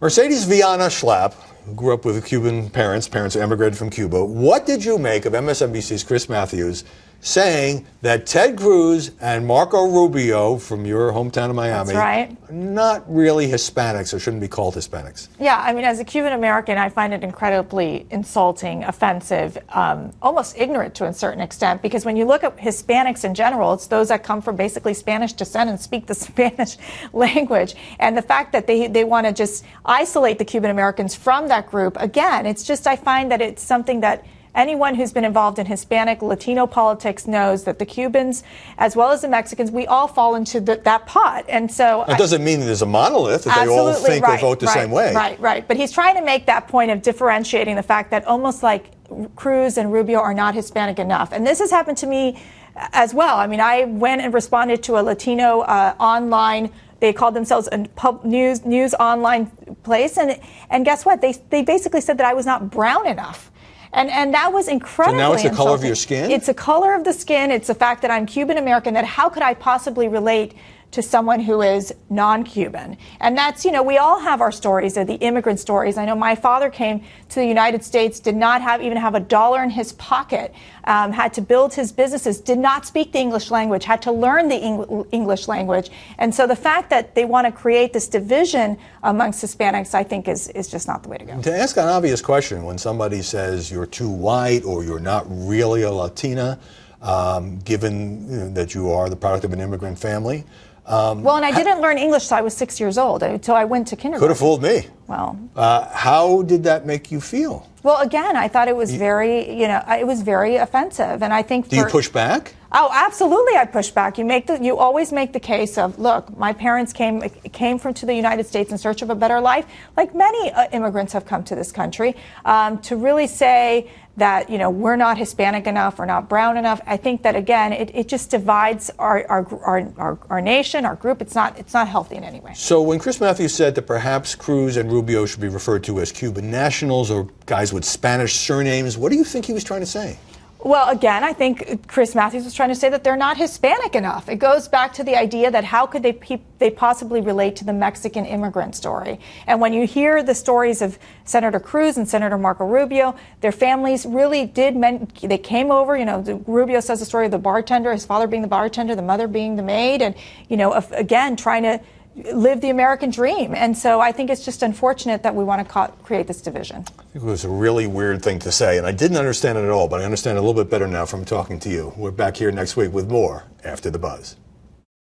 Mercedes Viana Schlapp, who grew up with Cuban parents who emigrated from Cuba. What did you make of MSNBC's Chris Matthews saying that Ted Cruz and Marco Rubio from your hometown of Miami are not really Hispanics or shouldn't be called Hispanics? Yeah, I mean, as a Cuban American, I find it incredibly insulting, offensive, almost ignorant to a certain extent, because when you look at Hispanics in general, it's those that come from basically Spanish descent and speak the Spanish language. And the fact that they want to just isolate the Cuban Americans from that group, again, it's just, I find that it's something that anyone who's been involved in Hispanic, Latino politics knows that the Cubans, as well as the Mexicans, we all fall into that pot. And so that doesn't mean there's a monolith, that they all think or vote the same way. Right. But he's trying to make that point of differentiating the fact that almost like Cruz and Rubio are not Hispanic enough. And this has happened to me as well. I mean, I went and responded to a Latino online, they called themselves a news online place. And guess what? They basically said that I was not brown enough. And that was incredibly So now it's the insulting. color of your skin? It's the color of the skin. It's the fact that I'm Cuban American, that how could I possibly relate to someone who is non-Cuban? And that's, you know, we all have our stories, the immigrant stories. I know my father came to the United States, did not even have a dollar in his pocket, had to build his businesses, did not speak the English language, had to learn the English language. And so the fact that they want to create this division amongst Hispanics, I think is just not the way to go. To ask an obvious question, when somebody says you're too white or you're not really a Latina, given that you are the product of an immigrant family. Well, and I didn't learn English till I was 6 years old, until I went to kindergarten. Could have fooled me. Well, how did that make you feel? Well, again, I thought it was it was very offensive, and I think. Do you push back? Oh, absolutely, I push back. You always make the case of, look, my parents came to the United States in search of a better life, like many immigrants have come to this country. To really say that, we're not Hispanic enough, we're not brown enough, I think that, again, it just divides our nation, our group. It's not healthy in any way. So when Chris Matthews said that perhaps Cruz and Rubio should be referred to as Cuban nationals or guys with Spanish surnames, what do you think he was trying to say? Well, again, I think Chris Matthews was trying to say that they're not Hispanic enough. It goes back to the idea that how could they possibly relate to the Mexican immigrant story? And when you hear the stories of Senator Cruz and Senator Marco Rubio, their families really they came over, Rubio says the story of the bartender, his father being the bartender, the mother being the maid, and, again, trying to live the American dream. And so I think it's just unfortunate that we want to create this division. I think it was a really weird thing to say, and I didn't understand it at all, but I understand it a little bit better now from talking to you. We're back here next week with more After the Buzz.